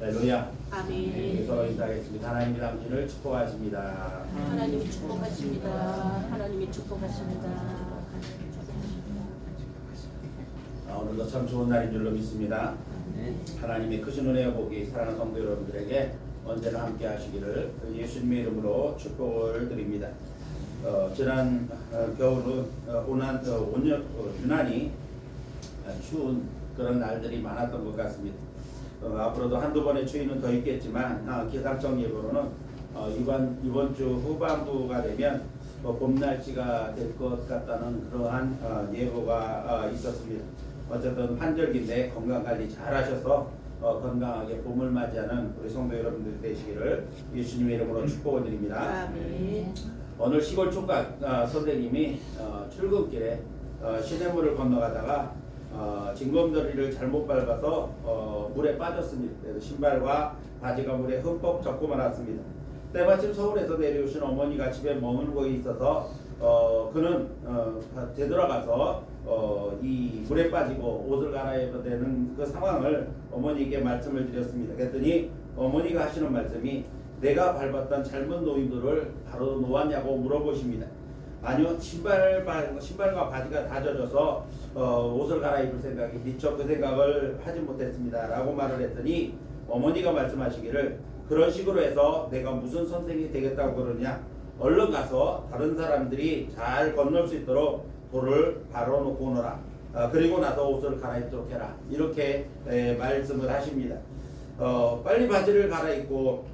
할렐루야. 아멘. 서로 인사하겠습니다. 하나님이 당신을 축복하십니다. 하나님이 축복하십니다. 하나님이 축복하십니다. 오늘도 참 좋은 날인 줄로 믿습니다. 하나님의 크신 은혜와 복이 사랑하는 성도 여러분들에게 언제나 함께 하시기를 예수님의 이름으로 축복을 드립니다. 지난 겨울은 유난히 추운 그런 날들이 많았던 것 같습니다. 앞으로도 한두 번의 추위는 더 있겠지만 기상청 예보로는 이번 주 후반부가 되면 봄 날씨가 될 것 같다는 그러한 예보가 있었습니다. 어쨌든 환절기인데 건강관리 잘 하셔서 건강하게 봄을 맞이하는 우리 성도 여러분들 되시기를 예수님의 이름으로 축복을 드립니다. 아멘. 오늘 시골 총각 선생님이 출근길에 시냇물을 건너가다가 징검다리를 잘못 밟아서 물에 빠졌습니다. 그래서 신발과 바지가 물에 흠뻑 젖고 말았습니다. 때마침 서울에서 내려오신 어머니가 집에 머물고 있어서 그는 되돌아가서 이 물에 빠지고 옷을 갈아입어야 되는 그 상황을 어머니에게 말씀을 드렸습니다. 그랬더니 어머니가 하시는 말씀이 내가 밟았던 잘못 노임들을 바로 놓았냐고 물어보십니다. 아니요, 신발과 바지가 다 젖어서 옷을 갈아입을 생각이 미처 그 생각을 하지 못했습니다 라고 말을 했더니 어머니가 말씀하시기를 그런 식으로 해서 내가 무슨 선생이 되겠다고 그러냐, 얼른 가서 다른 사람들이 잘 건널 수 있도록 돌을 바로 놓고 오너라. 그리고 나서 옷을 갈아입도록 해라. 이렇게 말씀을 하십니다. 빨리 바지를 갈아입고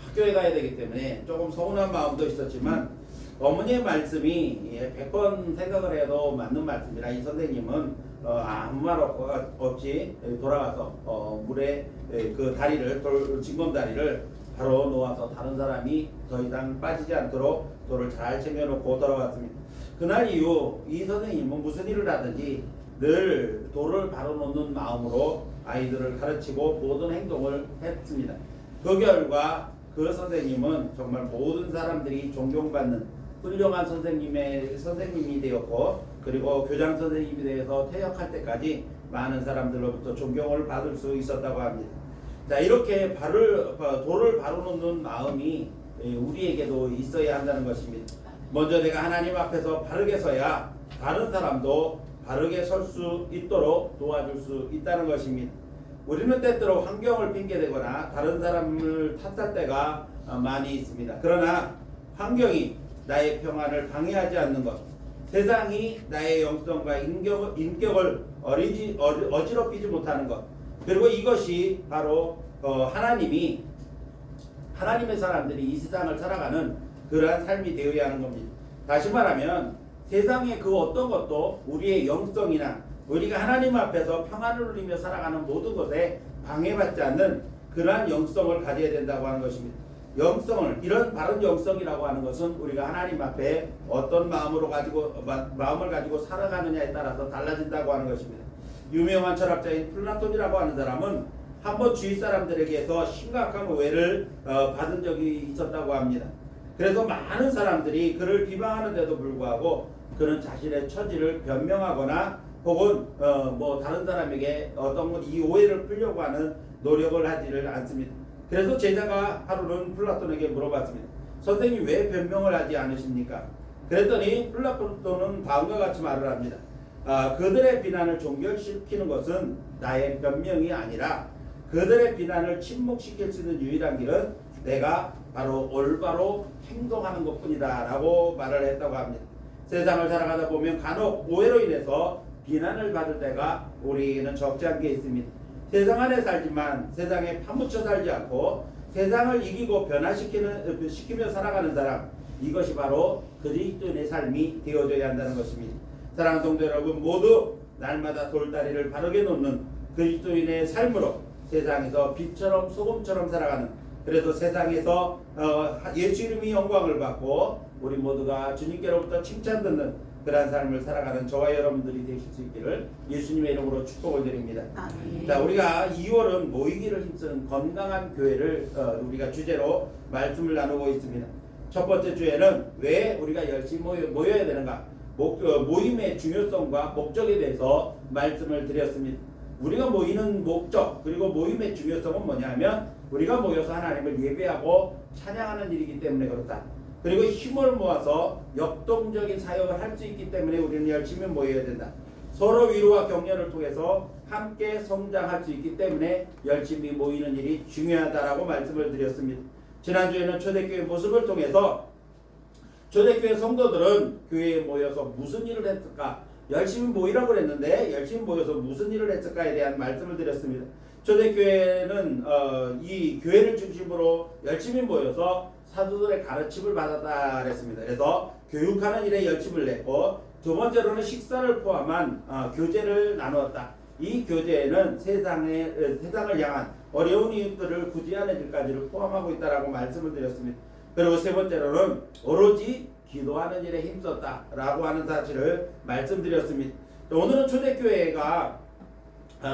학교에 가야 되기 때문에 조금 서운한 마음도 있었지만 어머니의 말씀이 100번 생각을 해도 맞는 말씀이라 이 선생님은 아무 말 없이 돌아가서 물에 그 다리를 징검다리를 바로 놓아서 다른 사람이 더 이상 빠지지 않도록 돌을 잘 챙겨놓고 돌아왔습니다. 그날 이후 이 선생님은 무슨 일을 하든지 늘 돌을 바로 놓는 마음으로 아이들을 가르치고 모든 행동을 했습니다. 그 결과 그 선생님은 정말 모든 사람들이 존경받는 훌륭한 선생님이 되었고, 그리고 교장 선생님이 되어서 퇴역할 때까지 많은 사람들로부터 존경을 받을 수 있었다고 합니다. 자, 이렇게 돌을 바로 놓는 마음이 우리에게도 있어야 한다는 것입니다. 먼저 내가 하나님 앞에서 바르게 서야 다른 사람도 바르게 설 수 있도록 도와줄 수 있다는 것입니다. 우리는 때때로 환경을 핑계대거나 다른 사람을 탓할 때가 많이 있습니다. 그러나 환경이 나의 평안을 방해하지 않는 것, 세상이 나의 영성과 인격을 어지럽히지 못하는 것, 그리고 이것이 바로 하나님의 사람들이 이 세상을 살아가는 그러한 삶이 되어야 하는 겁니다. 다시 말하면 세상의 그 어떤 것도 우리의 영성이나 우리가 하나님 앞에서 평안을 누리며 살아가는 모든 것에 방해받지 않는 그러한 영성을 가져야 된다고 하는 것입니다. 이런 바른 영성이라고 하는 것은 우리가 하나님 앞에 어떤 마음을 가지고 살아가느냐에 따라서 달라진다고 하는 것입니다. 유명한 철학자인 플라톤이라고 하는 사람은 한번 주위 사람들에게서 심각한 오해를 받은 적이 있었다고 합니다. 그래서 많은 사람들이 그를 비방하는데도 불구하고 그는 자신의 처지를 변명하거나 혹은 다른 사람에게 어떤 이 오해를 풀려고 하는 노력을 하지를 않습니다. 그래서 제자가 하루는 플라톤에게 물어봤습니다. 선생님 왜 변명을 하지 않으십니까? 그랬더니 플라톤은 다음과 같이 말을 합니다. 그들의 비난을 종결시키는 것은 나의 변명이 아니라 그들의 비난을 침묵시킬 수 있는 유일한 길은 내가 바로 올바로 행동하는 것뿐이다 라고 말을 했다고 합니다. 세상을 살아가다 보면 간혹 오해로 인해서 비난을 받을 때가 우리에게는 적지 않게 있습니다. 세상 안에 살지만 세상에 파묻혀 살지 않고 세상을 이기고 변화시키며 살아가는 사람, 이것이 바로 그리스도인의 삶이 되어져야 한다는 것입니다. 사랑하는 성도 여러분, 모두 날마다 돌다리를 바르게 놓는 그리스도인의 삶으로 세상에서 빛처럼 소금처럼 살아가는, 그래서 세상에서 예수 이름이 영광을 받고 우리 모두가 주님께로부터 칭찬 듣는 그러한 삶을 살아가는 저와 여러분들이 되실 수 있기를 예수님의 이름으로 축복을 드립니다. 아멘. 자, 우리가 2월은 모이기를 힘쓰는 건강한 교회를 우리가 주제로 말씀을 나누고 있습니다. 첫 번째 주에는 왜 우리가 열심히 모여야 되는가, 모임의 중요성과 목적에 대해서 말씀을 드렸습니다. 우리가 모이는 목적 그리고 모임의 중요성은 뭐냐면 우리가 모여서 하나님을 예배하고 찬양하는 일이기 때문에 그렇다. 그리고 힘을 모아서 역동적인 사역을 할 수 있기 때문에 우리는 열심히 모여야 된다. 서로 위로와 격려를 통해서 함께 성장할 수 있기 때문에 열심히 모이는 일이 중요하다라고 말씀을 드렸습니다. 지난주에는 초대교회 모습을 통해서 초대교회 성도들은 교회에 모여서 무슨 일을 했을까? 열심히 모이라고 했는데 열심히 모여서 무슨 일을 했을까에 대한 말씀을 드렸습니다. 초대교회는 이 교회를 중심으로 열심히 모여서 사도들의 가르침을 받았다 그랬습니다. 그래서 교육하는 일에 열심을 냈고 두 번째로는 식사를 포함한 교제를 나누었다. 이 교제에는 세상을 향한 어려운 이웃들을 구제하는 일까지를 포함하고 있다라고 말씀을 드렸습니다. 그리고 세 번째로는 오로지 기도하는 일에 힘썼다라고 하는 사실을 말씀드렸습니다. 오늘은 초대교회가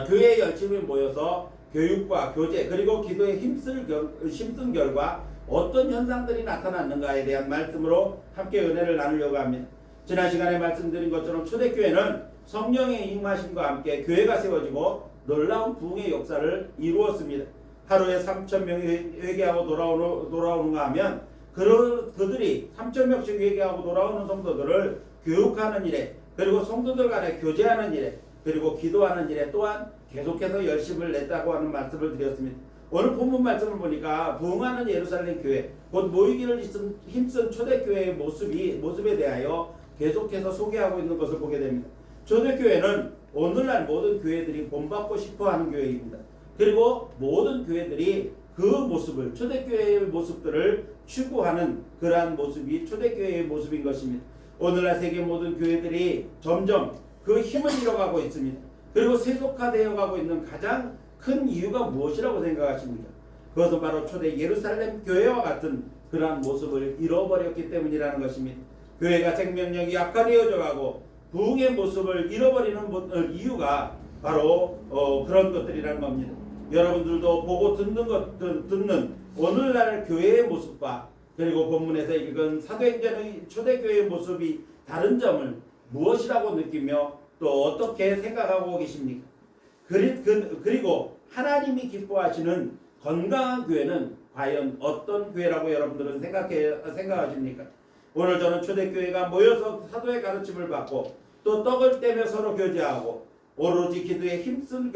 교회에 열심히 모여서 교육과 교제 그리고 기도에 힘쓴 결과 어떤 현상들이 나타났는가에 대한 말씀으로 함께 은혜를 나누려고 합니다. 지난 시간에 말씀드린 것처럼 초대교회는 성령의 임하심과 함께 교회가 세워지고 놀라운 부흥의 역사를 이루었습니다. 하루에 3,000명이 회개하고 돌아오는가 하면 그들이 3,000명씩 회개하고 돌아오는 성도들을 교육하는 일에 그리고 성도들 간에 교제하는 일에 그리고 기도하는 일에 또한 계속해서 열심을 냈다고 하는 말씀을 드렸습니다. 오늘 본문 말씀을 보니까 부흥하는 예루살렘 교회 곧 모이기를 힘쓴 초대교회의 모습에 대하여 계속해서 소개하고 있는 것을 보게 됩니다. 초대교회는 오늘날 모든 교회들이 본받고 싶어하는 교회입니다. 그리고 모든 교회들이 그 모습을 초대교회의 모습들을 추구하는 그러한 모습이 초대교회의 모습인 것입니다. 오늘날 세계 모든 교회들이 점점 그 힘을 잃어가고 있습니다. 그리고 세속화되어 가고 있는 가장 큰 이유가 무엇이라고 생각하십니까? 그것은 바로 초대 예루살렘 교회와 같은 그러한 모습을 잃어버렸기 때문이라는 것입니다. 교회가 생명력이 약화되어져 가고 부흥의 모습을 잃어버리는 이유가 바로 그런 것들이라는 겁니다. 여러분들도 보고 듣는 오늘날 교회의 모습과 그리고 본문에서 읽은 사도행전의 초대교회의 모습이 다른 점을 무엇이라고 느끼며 또 어떻게 생각하고 계십니까? 그리고 하나님이 기뻐하시는 건강한 교회는 과연 어떤 교회라고 여러분들은 생각하십니까? 오늘 저는 초대교회가 모여서 사도의 가르침을 받고 또 떡을 떼며 서로 교제하고 오로지 기도에 힘쓴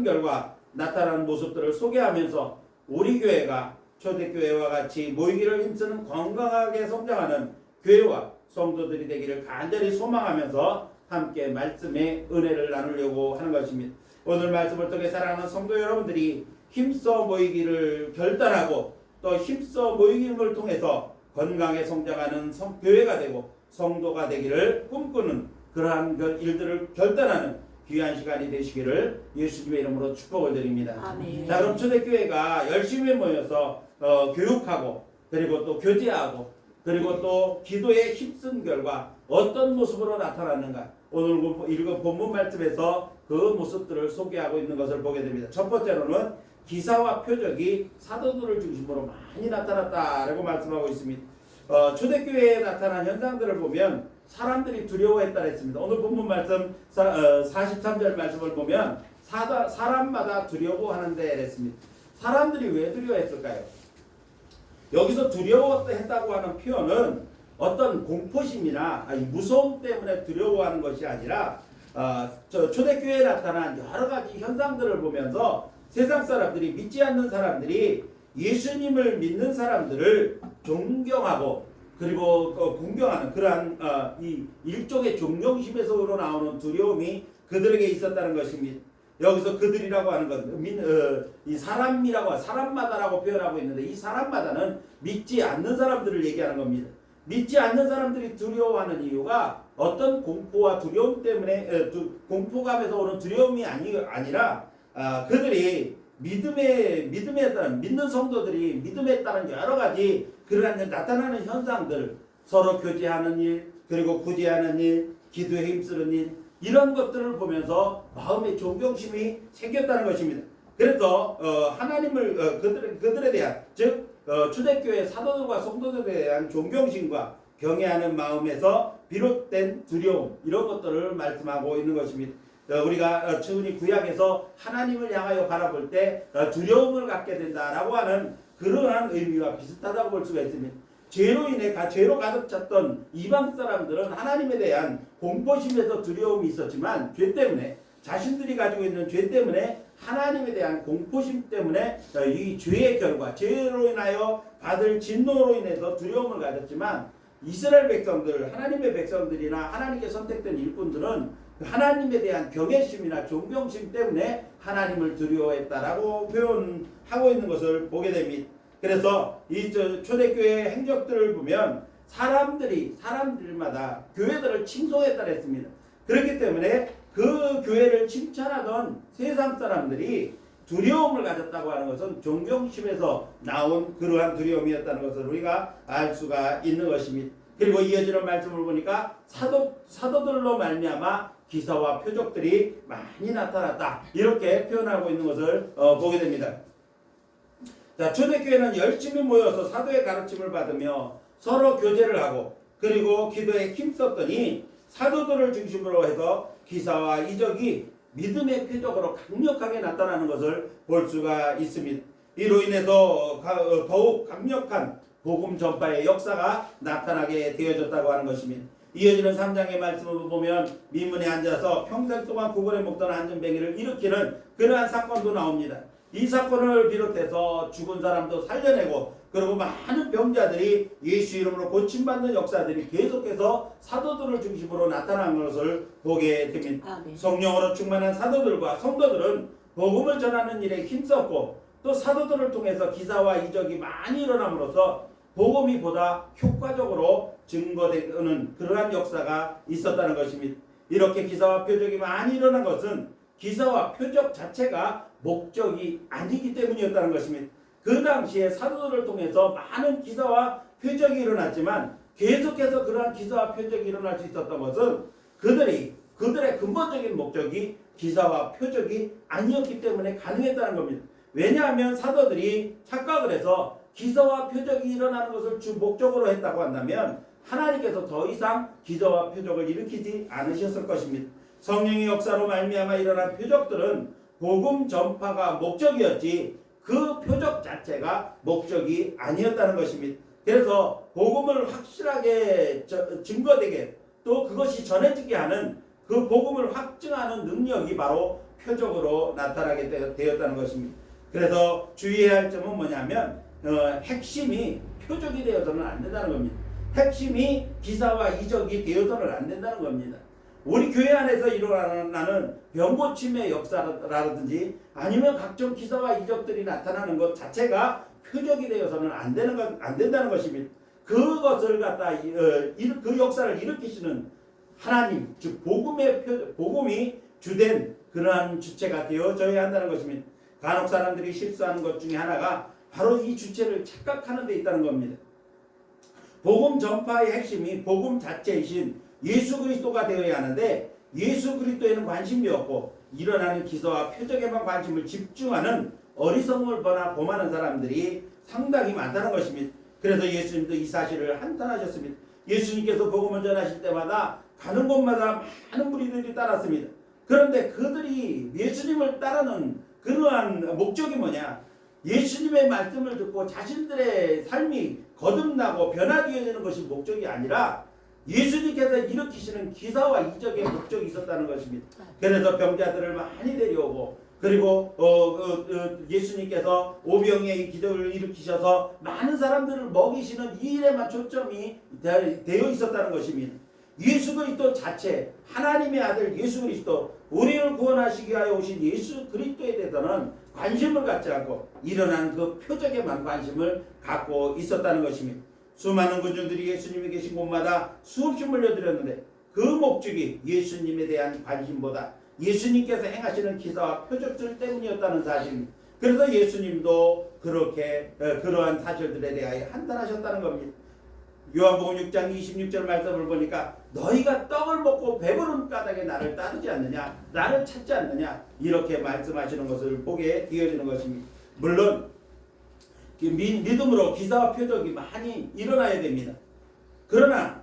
결과 나타나는 모습들을 소개하면서 우리 교회가 초대교회와 같이 모이기를 힘쓰는 건강하게 성장하는 교회와 성도들이 되기를 간절히 소망하면서 함께 말씀의 은혜를 나누려고 하는 것입니다. 오늘 말씀을 통해 사랑하는 성도 여러분들이 힘써 모이기를 결단하고 또 힘써 모이기를 통해서 건강하게 성장하는 교회가 되고 성도가 되기를 꿈꾸는 그러한 일들을 결단하는 귀한 시간이 되시기를 예수님의 이름으로 축복을 드립니다. 아멘. 자, 그럼 초대교회가 열심히 모여서 교육하고 그리고 또 교제하고 그리고 또 기도에 힘쓴 결과 어떤 모습으로 나타났는가? 오늘 읽은 본문 말씀에서 그 모습들을 소개하고 있는 것을 보게 됩니다. 첫 번째로는 기사와 표적이 사도들을 중심으로 많이 나타났다라고 말씀하고 있습니다. 초대교회에 나타난 현상들을 보면 사람들이 두려워했다 했습니다. 오늘 본문 말씀 43절 말씀을 보면 사람마다 두려워하는데 했습니다. 사람들이 왜 두려워했을까요? 여기서 두려워했다고 하는 표현은 어떤 공포심이나 무서움 때문에 두려워하는 것이 아니라 초대교회에 나타난 여러 가지 현상들을 보면서 세상 사람들이 믿지 않는 사람들이 예수님을 믿는 사람들을 존경하고 그리고 공경하는 그러한 이 일종의 존경심에서 우러나오는 두려움이 그들에게 있었다는 것입니다. 여기서 그들이라고 하는 건 이 사람마다라고 표현하고 있는데 이 사람마다는 믿지 않는 사람들을 얘기하는 겁니다. 믿지 않는 사람들이 두려워하는 이유가 어떤 공포와 두려움 때문에 공포감에서 오는 두려움이 아니라 그들이 믿음에 따른 믿는 성도들이 믿음에 따른 여러 가지 그러한 나타나는 현상들 서로 교제하는 일 그리고 구제하는 일 기도에 힘쓰는 일 이런 것들을 보면서 마음의 존경심이 생겼다는 것입니다. 그래서 하나님을 그들에 대한 즉 초대교회 사도들과 성도들에 대한 존경심과 경외하는 마음에서 비롯된 두려움 이런 것들을 말씀하고 있는 것입니다. 우리가 충분히 구약에서 하나님을 향하여 바라볼 때 두려움을 갖게 된다라고 하는 그러한 의미와 비슷하다고 볼 수가 있습니다. 죄로 인해 죄로 가득 찼던 이방 사람들은 하나님에 대한 공포심에서 두려움이 있었지만 죄 때문에 자신들이 가지고 있는 죄 때문에 하나님에 대한 공포심 때문에 이 죄의 결과 죄로 인하여 받을 진노로 인해서 두려움을 가졌지만 이스라엘 백성들 하나님의 백성들이나 하나님께 선택된 일꾼들은 하나님에 대한 경외심이나 존경심 때문에 하나님을 두려워했다라고 표현하고 있는 것을 보게 됩니다. 그래서 이 초대교회 행적들을 보면 사람들마다 교회들을 칭송했다 했습니다. 그렇기 때문에 그 교회를 칭찬하던 세상 사람들이 두려움을 가졌다고 하는 것은 존경심에서 나온 그러한 두려움이었다는 것을 우리가 알 수가 있는 것입니다. 그리고 이어지는 말씀을 보니까 사도들로 말미암아 기사와 표적들이 많이 나타났다 이렇게 표현하고 있는 것을 보게 됩니다. 자, 초대교회는 열심히 모여서 사도의 가르침을 받으며 서로 교제를 하고 그리고 기도에 힘썼더니 사도들을 중심으로 해서 기사와 이적이 믿음의 표적으로 강력하게 나타나는 것을 볼 수가 있습니다. 이로 인해서 더욱 강력한 복음 전파의 역사가 나타나게 되어졌다고 하는 것입니다. 이어지는 3장의 말씀을 보면 민문에 앉아서 평생 동안 구걸에 먹던 안전뱅이를 일으키는 그러한 사건도 나옵니다. 이 사건을 비롯해서 죽은 사람도 살려내고 그리고 많은 병자들이 예수 이름으로 고침받는 역사들이 계속해서 사도들을 중심으로 나타나는 것을 보게 됩니다. 아멘. 성령으로 충만한 사도들과 성도들은 복음을 전하는 일에 힘썼고 또 사도들을 통해서 기사와 이적이 많이 일어남으로써 복음이 보다 효과적으로 증거되는 그러한 역사가 있었다는 것입니다. 이렇게 기사와 표적이 많이 일어난 것은 기사와 표적 자체가 목적이 아니기 때문이었다는 것입니다. 그 당시에 사도들을 통해서 많은 기사와 표적이 일어났지만 계속해서 그러한 기사와 표적이 일어날 수 있었던 것은 그들의 근본적인 목적이 기사와 표적이 아니었기 때문에 가능했다는 겁니다. 왜냐하면 사도들이 착각을 해서 기사와 표적이 일어나는 것을 주 목적으로 했다고 한다면 하나님께서 더 이상 기사와 표적을 일으키지 않으셨을 것입니다. 성령의 역사로 말미암아 일어난 표적들은 복음 전파가 목적이었지 그 표적 자체가 목적이 아니었다는 것입니다. 그래서 복음을 확실하게 증거되게 또 그것이 전해지게 하는 그 복음을 확증하는 능력이 바로 표적으로 나타나게 되었다는 것입니다. 그래서 주의해야 할 점은 뭐냐면 핵심이 표적이 되어서는 안 된다는 겁니다. 핵심이 기사와 이적이 되어서는 안 된다는 겁니다. 우리 교회 안에서 일어나는 병고침의 역사라든지 아니면 각종 기사와 이적들이 나타나는 것 자체가 표적이 되어서는 안 된다는 것입니다. 그것을 갖다 그 역사를 일으키시는 하나님, 즉 복음이 주된 그러한 주체가 되어져야 한다는 것입니다. 간혹 사람들이 실수하는 것 중에 하나가 바로 이 주체를 착각하는 데 있다는 겁니다. 복음 전파의 핵심이 복음 자체이신 예수 그리스도가 되어야 하는데 예수 그리스도에는 관심이 없고 일어나는 기사와 표적에만 관심을 집중하는 어리석음을 범하는 사람들이 상당히 많다는 것입니다. 그래서 예수님도 이 사실을 한탄하셨습니다. 예수님께서 복음을 전하실 때마다 가는 곳마다 많은 무리들이 따랐습니다. 그런데 그들이 예수님을 따르는 그러한 목적이 뭐냐? 예수님의 말씀을 듣고 자신들의 삶이 거듭나고 변화되어지는 것이 목적이 아니라 예수님께서 일으키시는 기사와 이적의 목적이 있었다는 것입니다. 그래서 병자들을 많이 데려오고 그리고 예수님께서 오병이의 기적을 일으키셔서 많은 사람들을 먹이시는 이 일에만 초점이 되어 있었다는 것입니다. 예수 그리스도 자체 하나님의 아들 예수 그리스도 우리를 구원하시기 위하여 오신 예수 그리스도에 대해서는 관심을 갖지 않고 일어나는 그 표적에만 관심을 갖고 있었다는 것입니다. 수많은 군중들이 예수님이 계신 곳마다 수없이 몰려들었는데 그 목적이 예수님에 대한 관심보다 예수님께서 행하시는 기사와 표적들 때문이었다는 사실입니다. 그래서 예수님도 그렇게 그러한 사실들에 대하여 한탄하셨다는 겁니다. 요한복음 6장 26절 말씀을 보니까 너희가 떡을 먹고 배부른 까닭에 나를 따르지 않느냐, 나를 찾지 않느냐 이렇게 말씀하시는 것을 보게 되어지는 것입니다. 물론 믿음으로 기사와 표적이 많이 일어나야 됩니다. 그러나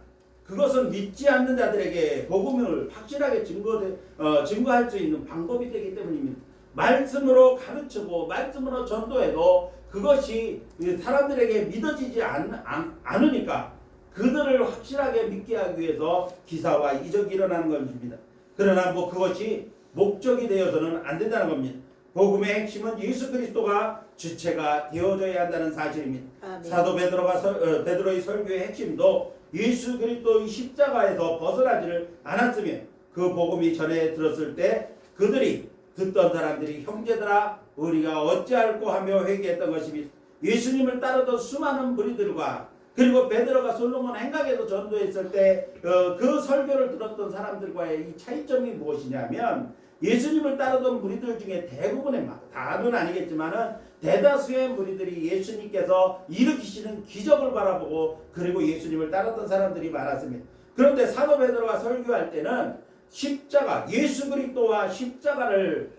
그것은 믿지 않는 자들에게 복음을 확실하게 증거할 수 있는 방법이 되기 때문입니다. 말씀으로 가르치고 말씀으로 전도해도 그것이 사람들에게 믿어지지 않으니까 그들을 확실하게 믿게 하기 위해서 기사와 이적이 일어나는 것입니다. 그러나 그것이 목적이 되어서는 안 된다는 겁니다. 복음의 핵심은 예수 그리스도가 주체가 되어져야 한다는 사실입니다. 아멘. 사도 베드로의 설교의 핵심도 예수 그리스도의 십자가에서 벗어나지를 않았으며 그 복음이 전해 들었을 때 그들이 듣던 사람들이 형제들아 우리가 어찌할꼬 하며 회개했던 것입니다. 예수님을 따르던 수많은 무리들과 그리고 베드로가 솔로몬 행각에서 전도했을 때 그 설교를 들었던 사람들과의 이 차이점이 무엇이냐면 예수님을 따르던 무리들 중에 대부분의 다는 아니겠지만은 대다수의 무리들이 예수님께서 일으키시는 기적을 바라보고 그리고 예수님을 따랐던 사람들이 많았습니다. 그런데 사도 베드로가 설교할 때는 십자가 예수 그리스도와 십자가를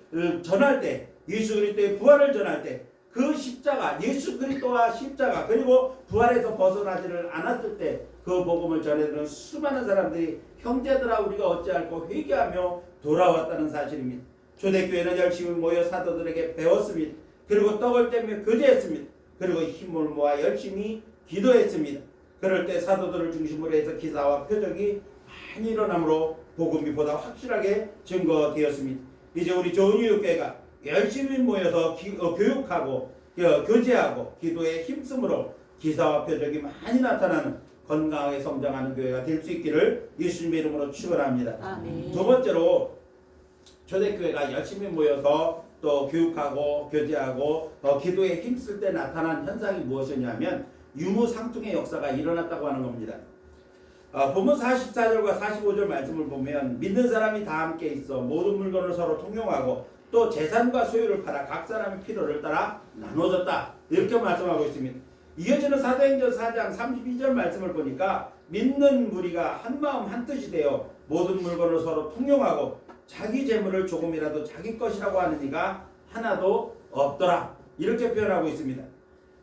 전할 때 예수 그리스도의 부활을 전할 때 그 십자가 예수 그리스도와 십자가 그리고 부활에서 벗어나지를 않았을 때 그 복음을 전해드는 수많은 사람들이 형제들아 우리가 어찌할꼬 회개하며 돌아왔다는 사실입니다. 초대교회는 열심히 모여 사도들에게 배웠습니다. 그리고 떡을 떼며 교제했습니다. 그리고 힘을 모아 열심히 기도했습니다. 그럴 때 사도들을 중심으로 해서 기사와 표적이 많이 일어나므로 복음이 보다 확실하게 증거되었습니다. 이제 우리 조은유교회가 열심히 모여서 교육하고 교제하고 기도에 힘쓰므로 기사와 표적이 많이 나타나는 건강하게 성장하는 교회가 될 수 있기를 예수님의 이름으로 축원합니다. 아멘. 두 번째로 초대교회가 열심히 모여서 또 교육하고 교제하고 기도에 힘쓸 때 나타난 현상이 무엇이냐면 유무상통의 역사가 일어났다고 하는 겁니다. 본문 44절과 45절 말씀을 보면 믿는 사람이 다 함께 있어 모든 물건을 서로 통용하고 또 재산과 소유를 팔아 각 사람의 필요를 따라 나눠줬다 이렇게 말씀하고 있습니다. 이어지는 사도행전 4장 32절 말씀을 보니까 믿는 무리가 한마음 한뜻이 되어 모든 물건을 서로 통용하고 자기 재물을 조금이라도 자기 것이라고 하는 이가 하나도 없더라 이렇게 표현하고 있습니다.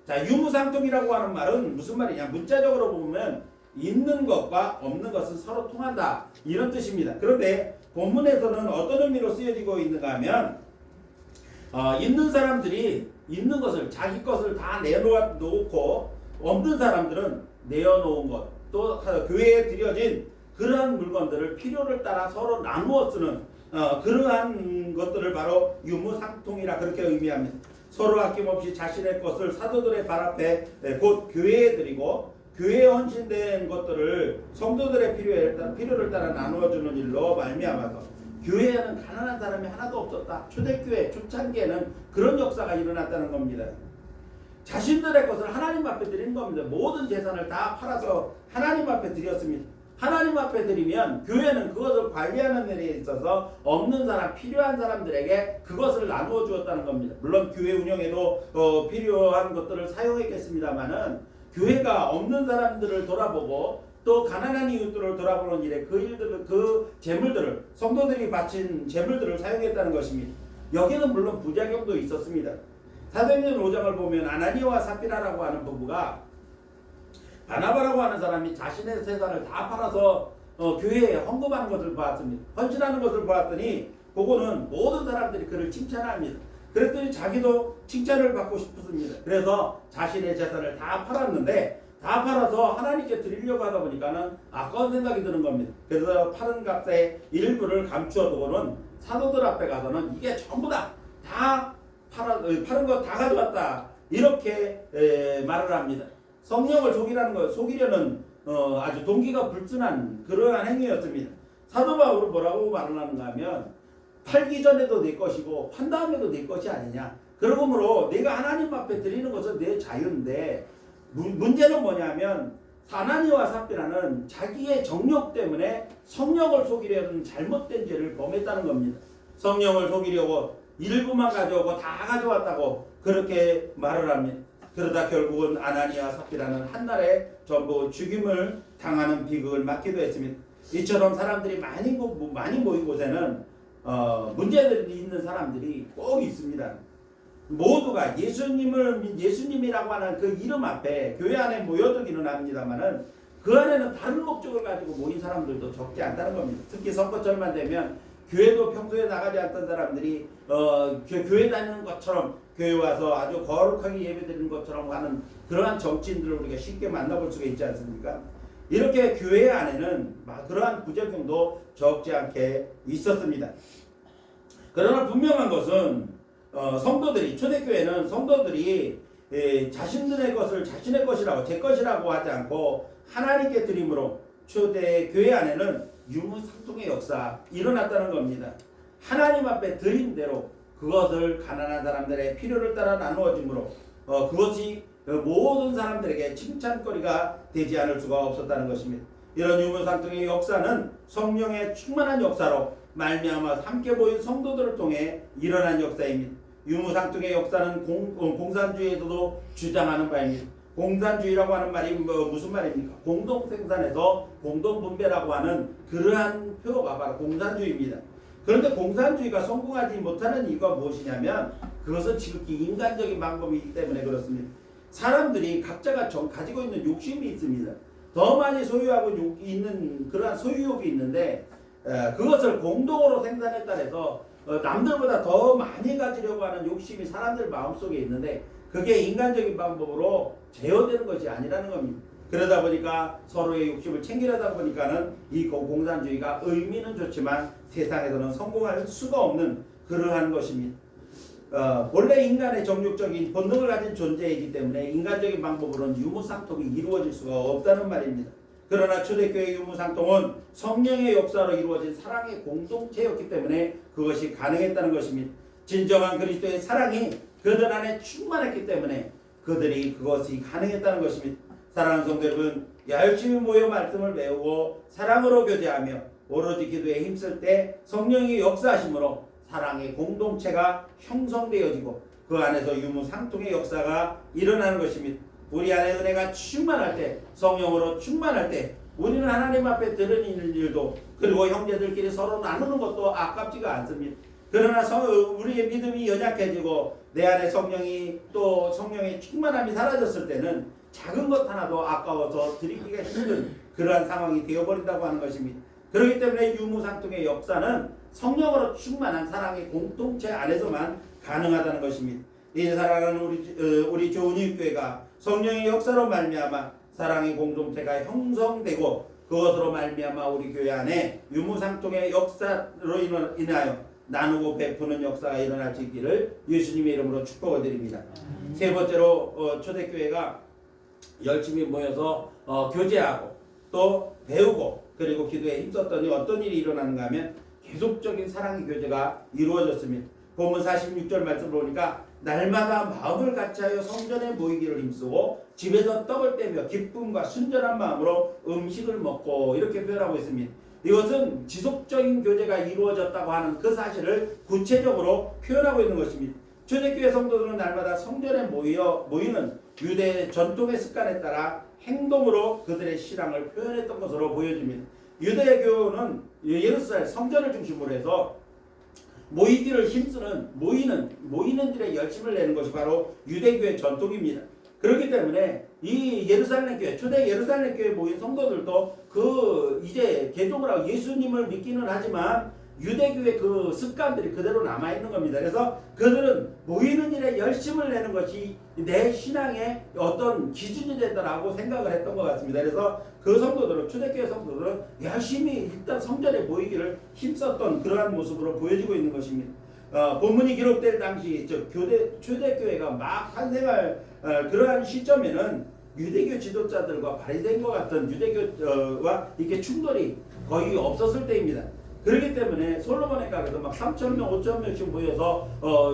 자, 유무상통이라고 하는 말은 무슨 말이냐, 문자적으로 보면 있는 것과 없는 것은 서로 통한다 이런 뜻입니다. 그런데 본문에서는 어떤 의미로 쓰여지고 있는가 하면 있는 사람들이 있는 것을 자기 것을 다 내놓고 없는 사람들은 내어놓은 것 또 교회에 드려진 그러한 물건들을 필요를 따라 서로 나누어 쓰는 그러한 것들을 바로 유무상통이라 그렇게 의미합니다. 서로 아낌없이 자신의 것을 사도들의 발 앞에 곧 교회에 드리고 교회에 헌신된 것들을 성도들의 필요를 따라 나누어주는 일로 말미암아서 교회에는 가난한 사람이 하나도 없었다. 초대교회 초창기에는 그런 역사가 일어났다는 겁니다. 자신들의 것을 하나님 앞에 드린 겁니다. 모든 재산을 다 팔아서 하나님 앞에 드렸습니다. 하나님 앞에 드리면 교회는 그것을 관리하는 일에 있어서 없는 사람, 필요한 사람들에게 그것을 나누어 주었다는 겁니다. 물론 교회 운영에도 필요한 것들을 사용했겠습니다만은 교회가 없는 사람들을 돌아보고 또 가난한 이웃들을 돌아보는 일에 그 재물들을 성도들이 바친 재물들을 사용했다는 것입니다. 여기는 물론 부작용도 있었습니다. 사도행전 5장을 보면 아나니아와 삽비라라고 하는 부부가 바나바라고 하는 사람이 자신의 재산을 다 팔아서 교회에 헌금하는 것을 보았습니다. 헌신하는 것을 보았더니 그거는 모든 사람들이 그를 칭찬합니다. 그랬더니 자기도 칭찬을 받고 싶었습니다. 그래서 자신의 재산을 다 팔았는데 다 팔아서 하나님께 드리려고 하다 보니까는 아까운 생각이 드는 겁니다. 그래서 파는 값의 일부를 감추어 두고는 사도들 앞에 가서는 이게 전부 다 파는 거 다 가져왔다 이렇게 말을 합니다. 성령을 속이려는 아주 동기가 불순한 그러한 행위였습니다. 사도 바울은 뭐라고 말을 하는가 하면 팔기 전에도 내 것이고 판 다음에도 내 것이 아니냐. 그러므로 내가 하나님 앞에 드리는 것은 내 자유인데 문제는 뭐냐면 아나니아와 삽비라는 자기의 정욕 때문에 성령을 속이려는 잘못된 죄를 범했다는 겁니다. 성령을 속이려고 일부만 가져오고 다 가져왔다고 그렇게 말을 합니다. 그러다 결국은 아나니아와 삽비라는 한날에 전부 죽임을 당하는 비극을 맞기도 했습니다. 이처럼 사람들이 많이 모인 곳에는 문제들이 있는 사람들이 꼭 있습니다. 모두가 예수님이라고 하는 그 이름 앞에 교회 안에 모여들기는 합니다만은 그 그 안에는 다른 목적을 가지고 모인 사람들도 적지 않다는 겁니다. 특히 선거철만 되면 교회도 평소에 나가지 않던 사람들이 교회 다니는 것처럼 교회 와서 아주 거룩하게 예배드리는 것처럼 하는 그러한 정치인들을 우리가 쉽게 만나볼 수가 있지 않습니까? 이렇게 교회 안에는 그러한 부작용도 적지 않게 있었습니다. 그러나 분명한 것은 성도들이, 초대교회는 성도들이 자신들의 것을 자신의 것이라고, 제 것이라고 하지 않고 하나님께 드림으로 초대교회 안에는 유무상통의 역사 일어났다는 겁니다. 하나님 앞에 드린 대로 그것을 가난한 사람들의 필요를 따라 나누어짐으로 그것이 모든 사람들에게 칭찬거리가 되지 않을 수가 없었다는 것입니다. 이런 유무상통의 역사는 성령의 충만한 역사로 말미암아 함께 모인 성도들을 통해 일어난 역사입니다. 유무상통의 역사는 공산주의에서도 주장하는 바입니다. 공산주의라고 하는 말이 무슨 말입니까? 공동생산에서 공동분배라고 하는 그러한 표가 바로 공산주의입니다. 그런데 공산주의가 성공하지 못하는 이유가 무엇이냐면 그것은 지극히 인간적인 방법이기 때문에 그렇습니다. 사람들이 각자가 가지고 있는 욕심이 있습니다. 더 많이 소유하고 있는 그러한 소유욕이 있는데 그것을 공동으로 생산했다 해서 남들보다 더 많이 가지려고 하는 욕심이 사람들 마음속에 있는데 그게 인간적인 방법으로 제어되는 것이 아니라는 겁니다. 그러다 보니까 서로의 욕심을 챙기려다 보니까는 이 공산주의가 의미는 좋지만 세상에서는 성공할 수가 없는 그러한 것입니다. 본래 인간의 정욕적인 본능을 가진 존재이기 때문에 인간적인 방법으로는 유무상통이 이루어질 수가 없다는 말입니다. 그러나 초대교회 유무상통은 성령의 역사로 이루어진 사랑의 공동체였기 때문에 그것이 가능했다는 것입니다. 진정한 그리스도의 사랑이 그들 안에 충만했기 때문에 그들이 그것이 가능했다는 것입니다. 사랑하는 성도 여러분, 열심히 모여 말씀을 배우고 사랑으로 교제하며 오로지 기도에 힘쓸 때 성령이 역사하심으로 사랑의 공동체가 형성되어지고 그 안에서 유무상통의 역사가 일어나는 것입니다. 우리 안에 은혜가 충만할 때, 성령으로 충만할 때 우리는 하나님 앞에 드러내는 일도 그리고 형제들끼리 서로 나누는 것도 아깝지가 않습니다. 그러나 우리의 믿음이 연약해지고 내 안에 성령의 충만함이 사라졌을 때는 작은 것 하나도 아까워서 드리기가 힘든 그러한 상황이 되어버린다고 하는 것입니다. 그렇기 때문에 유무상통의 역사는 성령으로 충만한 사랑의 공동체 안에서만 가능하다는 것입니다. 이 사랑하는 우리 조은익교회가 성령의 역사로 말미암아 사랑의 공동체가 형성되고 그것으로 말미암아 우리 교회 안에 유무상통의 역사로 인하여 나누고 베푸는 역사가 일어날 수 있기를 예수님의 이름으로 축복을 드립니다. 세 번째로 초대교회가 열심히 모여서 교제하고 또 배우고 그리고 기도에 힘썼더니 어떤 일이 일어나는가 하면 계속적인 사랑의 교제가 이루어졌습니다. 본문 46절 말씀 보니까 날마다 마음을 같이하여 성전에 모이기를 힘쓰고 집에서 떡을 떼며 기쁨과 순전한 마음으로 음식을 먹고 이렇게 표현하고 있습니다. 이것은 지속적인 교제가 이루어졌다고 하는 그 사실을 구체적으로 표현하고 있는 것입니다. 초대교회 성도들은 날마다 성전에 모이는 유대 전통의 습관에 따라 행동으로 그들의 신앙을 표현했던 것으로 보여집니다. 유대교는 예루살렘 성전을 중심으로 해서 모이기를 힘쓰는 모이는 일에 열심을 내는 것이 바로 유대교의 전통입니다. 그렇기 때문에 이 예루살렘 교회, 초대 예루살렘 교회에 모인 성도들도 이제 개종을 하고 예수님을 믿기는 하지만 유대교의 그 습관들이 그대로 남아있는 겁니다. 그래서 그들은 모이는 일에 열심을 내는 것이 내 신앙의 어떤 기준이 된다라고 생각을 했던 것 같습니다. 그래서 그 성도들은, 초대교회 성도들은 열심히 일단 성전에 모이기를 힘썼던 그러한 모습으로 보여지고 있는 것입니다. 본문이 기록될 당시 초대교회가 막 탄생할 그러한 시점에는 유대교 지도자들과 바리새인과 같은 유대교와 이렇게 충돌이 거의 없었을 때입니다. 그렇기 때문에 솔로몬의 각에서 막 3,000명, 5,000명씩 모여서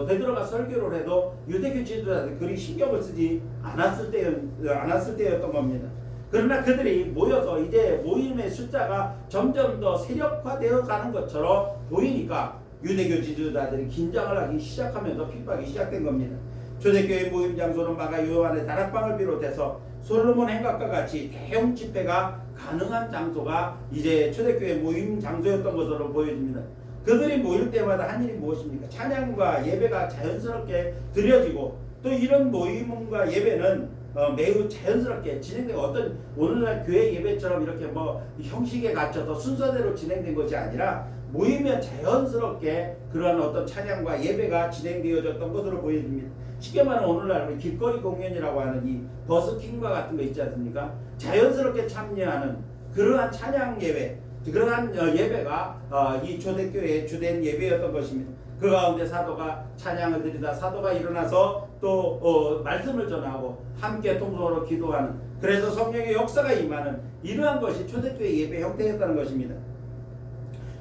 베드로가 설교를 해도 유대교 지도자들이 그리 신경을 쓰지 않았을 때였던 겁니다. 그러나 그들이 모여서 이제 모임의 숫자가 점점 더 세력화되어 가는 것처럼 보이니까 유대교 지도자들이 긴장을 하기 시작하면서 핍박이 시작된 겁니다. 초대교회 모임 장소는 마가 요한의 다락방을 비롯해서 솔로몬 행각과 같이 대형 집회가 가능한 장소가 이제 초대교회 모임 장소였던 것으로 보여집니다. 그들이 모일 때마다 한 일이 무엇입니까? 찬양과 예배가 자연스럽게 드려지고 또 이런 모임과 예배는 매우 자연스럽게 진행되고 어떤 오늘날 교회 예배처럼 이렇게 뭐 형식에 갇혀서 순서대로 진행된 것이 아니라 모이면 자연스럽게 그러한 어떤 찬양과 예배가 진행되어졌던 것으로 보여집니다. 쉽게 말하면 오늘날 우리 길거리 공연이라고 하는 이 버스킹과 같은 거 있지 않습니까? 자연스럽게 참여하는 그러한 찬양 예배, 그러한 예배가 이 초대교회의 주된 예배였던 것입니다. 그 가운데 사도가 찬양을 드리다 사도가 일어나서 또 말씀을 전하고 함께 통성으로 기도하는, 그래서 성령의 역사가 임하는 이러한 것이 초대교회 예배 형태였다는 것입니다.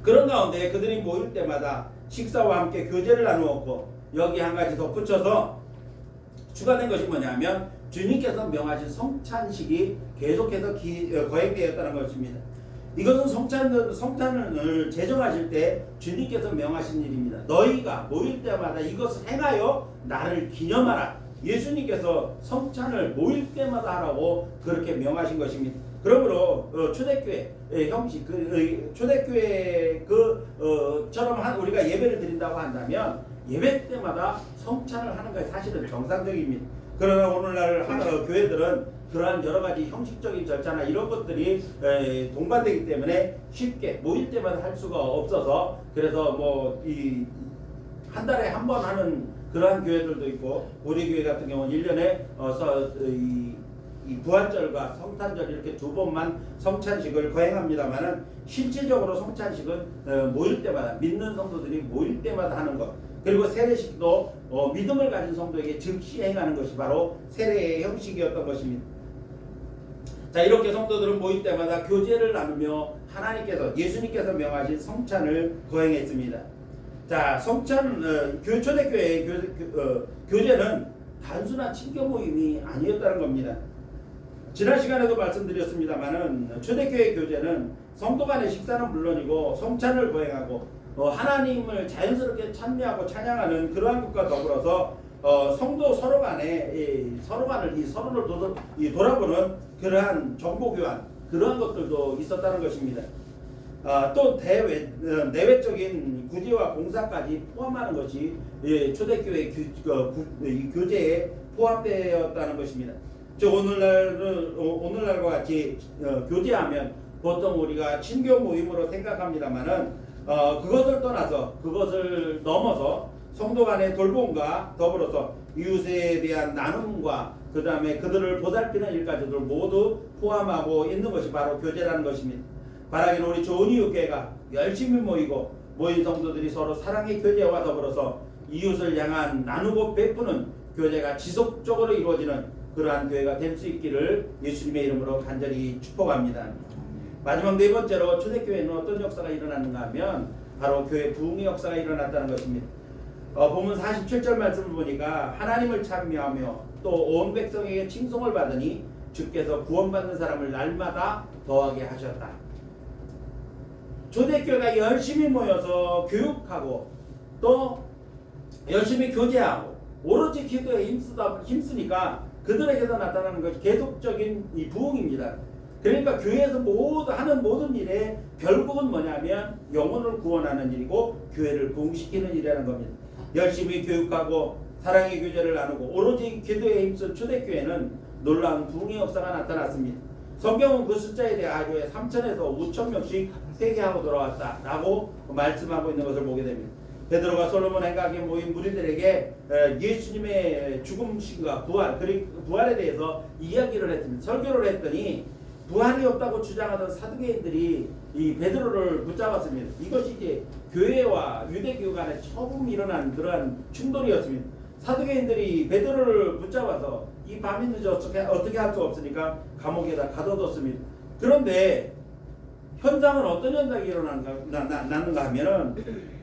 그런 가운데 그들이 모일 때마다 식사와 함께 교제를 나누었고, 여기 한 가지 덧붙여서 추가된 것이 뭐냐면 주님께서 명하신 성찬식이 계속해서 거행되었다는 것입니다. 이것은 성찬을 제정하실 때 주님께서 명하신 일입니다. 너희가 모일 때마다 이것을 행하여 나를 기념하라. 예수님께서 성찬을 모일 때마다 하라고 그렇게 명하신 것입니다. 그러므로 초대교회 형식, 초대교회처럼 우리가 예배를 드린다고 한다면 예배 때마다 성찬을 하는 것이 사실은 정상적입니다. 그러나 오늘날 교회들은 그러한 여러 가지 형식적인 절차나 이런 것들이 동반되기 때문에 쉽게 모일 때마다 할 수가 없어서, 그래서 뭐 한 달에 한 번 하는 그러한 교회들도 있고, 우리 교회 같은 경우는 1년에 이 부활절과 성탄절 이렇게 두 번만 성찬식을 거행합니다만은 실질적으로 성찬식은 모일 때마다, 믿는 성도들이 모일 때마다 하는 것, 그리고 세례식도 믿음을 가진 성도에게 즉시 행하는 것이 바로 세례의 형식이었던 것입니다. 자, 이렇게 성도들은 모일 때마다 교제를 나누며 하나님께서, 예수님께서 명하신 성찬을 거행했습니다. 자, 초대교회의 교제는 단순한 친교 모임이 아니었다는 겁니다. 지난 시간에도 말씀드렸습니다만은 초대교회 교제는 성도 간의 식사는 물론이고 성찬을 거행하고 하나님을 자연스럽게 찬미하고 찬양하는 그러한 것과 더불어서 성도 서로 간에 서로를 돌아보는 그러한 정보 교환, 그러한 것들도 있었다는 것입니다. 또 내외적인 구제와 공사까지 포함하는 것이 초대교회 교제에 포함되었다는 것입니다. 즉 오늘날과 같이 교제하면 보통 우리가 친교 모임으로 생각합니다만은 그것을 넘어서 성도 간의 돌봄과 더불어서 이웃에 대한 나눔과 그 다음에 그들을 보살피는 일까지도 모두 포함하고 있는 것이 바로 교제라는 것입니다. 바라기는 우리 좋은 이웃교회가 열심히 모인 성도들이 서로 사랑의 교제와 더불어서 이웃을 향한 나누고 베푸는 교제가 지속적으로 이루어지는 그러한 교회가 될 수 있기를 예수님의 이름으로 간절히 축복합니다. 마지막 네 번째로 초대교회는 어떤 역사가 일어났는가 하면 바로 교회 부흥의 역사가 일어났다는 것입니다. 본문 47절 말씀을 보니까 하나님을 찬미하며 또 온 백성에게 칭송을 받으니 주께서 구원받는 사람을 날마다 더하게 하셨다. 초대교회가 열심히 모여서 교육하고 또 열심히 교제하고 오로지 기도에 힘쓰니까 그들에게서 나타나는 것이 계속적인 이 부흥입니다. 그러니까 교회에서 하는 모든 일에 결국은 뭐냐면 영혼을 구원하는 일이고 교회를 부흥시키는 일이라는 겁니다. 열심히 교육하고 사랑의 교제를 나누고 오로지 기도에 힘쓴 초대교회는 놀라운 부흥의 역사가 나타났습니다. 성경은 그 숫자에 대해 하루에 3,000에서 5,000명씩 회개하고 돌아왔다라고 말씀하고 있는 것을 보게 됩니다. 베드로가 솔로몬 행각에 모인 무리들에게 예수님의 죽음과 부활에 대해서 이야기를 했습니다. 설교를 했더니 부활이 없다고 주장하던 사두개인들이 이 베드로를 붙잡았습니다. 이것이 이제 교회와 유대교 간에 처음 일어난 그러한 충돌이었습니다. 사두개인들이 베드로를 붙잡아서 이 밤이 늦어 어떻게 할 수 없으니까 감옥에다 가둬뒀습니다. 그런데 현상은 어떤 현상이 일어났는가 하면은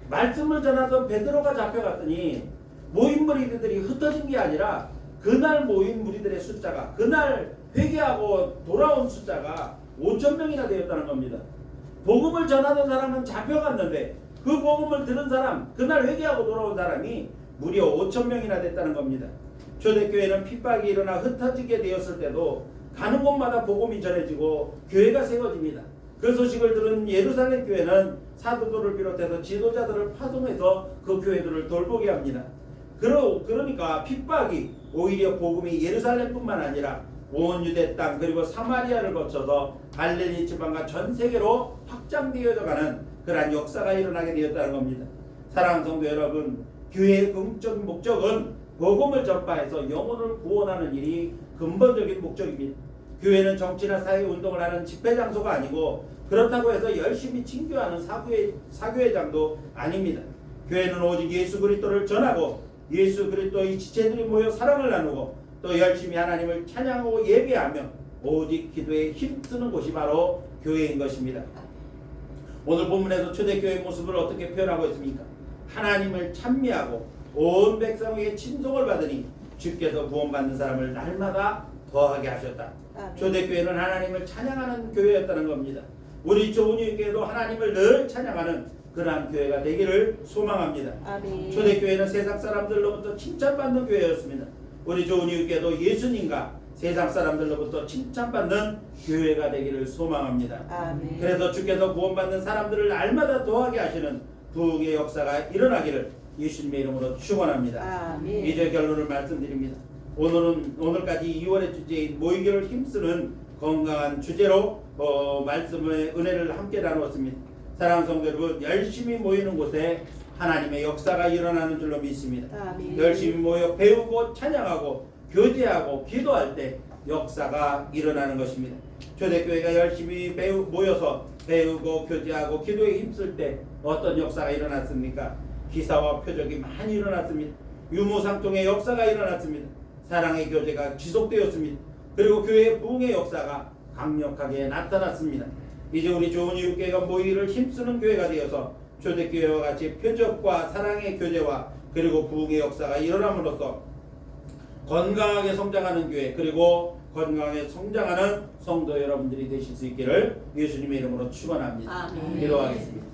말씀을 전하던 베드로가 잡혀갔더니 모인 무리들이 흩어진 게 아니라 그날 모인 무리들의 숫자가, 그날 회개하고 돌아온 숫자가 5,000명이나 되었다는 겁니다. 복음을 전하던 사람은 잡혀갔는데 그 복음을 들은 사람, 그날 회개하고 돌아온 사람이 무려 5,000명이나 됐다는 겁니다. 초대교회는 핍박이 일어나 흩어지게 되었을 때도 가는 곳마다 복음이 전해지고 교회가 세워집니다. 그 소식을 들은 예루살렘 교회는 사도들을 비롯해서 지도자들을 파송해서 그 교회들을 돌보게 합니다. 그러니까 핍박이 오히려 복음이 예루살렘뿐만 아니라 온 유대 땅 그리고 사마리아를 거쳐서 갈릴리 지방과 전 세계로 확장되어져 가는 그러한 역사가 일어나게 되었다는 겁니다. 사랑하는 성도 여러분, 교회의 궁극적인 목적은 복음을 전파해서 영혼을 구원하는 일이 근본적인 목적입니다. 교회는 정치나 사회 운동을 하는 집회 장소가 아니고 그렇다고 해서 열심히 친교하는 사교회장도 아닙니다. 교회는 오직 예수 그리스도를 전하고 예수 그리스도의 지체들이 모여 사랑을 나누고 또 열심히 하나님을 찬양하고 예배하며 오직 기도에 힘쓰는 곳이 바로 교회인 것입니다. 오늘 본문에서 초대교회의 모습을 어떻게 표현하고 있습니까? 하나님을 찬미하고 온 백성에게 친송을 받으니 주께서 구원받는 사람을 날마다 더하게 하셨다. 아멘. 초대교회는 하나님을 찬양하는 교회였다는 겁니다. 우리 조은유교회도 하나님을 늘 찬양하는 그러한 교회가 되기를 소망합니다. 아멘. 초대교회는 세상 사람들로부터 칭찬받는 교회였습니다. 우리 조은유교회도 예수님과 세상 사람들로부터 칭찬받는 교회가 되기를 소망합니다. 아멘. 그래서 주께서 구원받는 사람들을 날마다 더하게 하시는 부흥의 역사가 일어나기를 예수님의 이름으로 축원합니다. 아멘. 이제 결론을 말씀드립니다. 오늘까지 2월의 주제인 모이기를 힘쓰는 건강한 주제로 말씀의 은혜를 함께 나누었습니다. 사랑하는 성도 여러분, 열심히 모이는 곳에 하나님의 역사가 일어나는 줄로 믿습니다. 아멘. 열심히 모여 배우고 찬양하고 교제하고 기도할 때 역사가 일어나는 것입니다. 초대교회가 열심히 모여서 배우고 교제하고 기도에 힘쓸 때 어떤 역사가 일어났습니까? 기사와 표적이 많이 일어났습니다. 유무상통의 역사가 일어났습니다. 사랑의 교제가 지속되었습니다. 그리고 교회의 부흥의 역사가 강력하게 나타났습니다. 이제 우리 좋은 이웃교회가 모이기를 힘쓰는 교회가 되어서 초대교회와 같이 표적과 사랑의 교제와 그리고 부흥의 역사가 일어남으로써 건강하게 성장하는 교회 그리고 건강하게 성장하는 성도 여러분들이 되실 수 있기를 예수님의 이름으로 축원합니다. 아멘. 기도하겠습니다.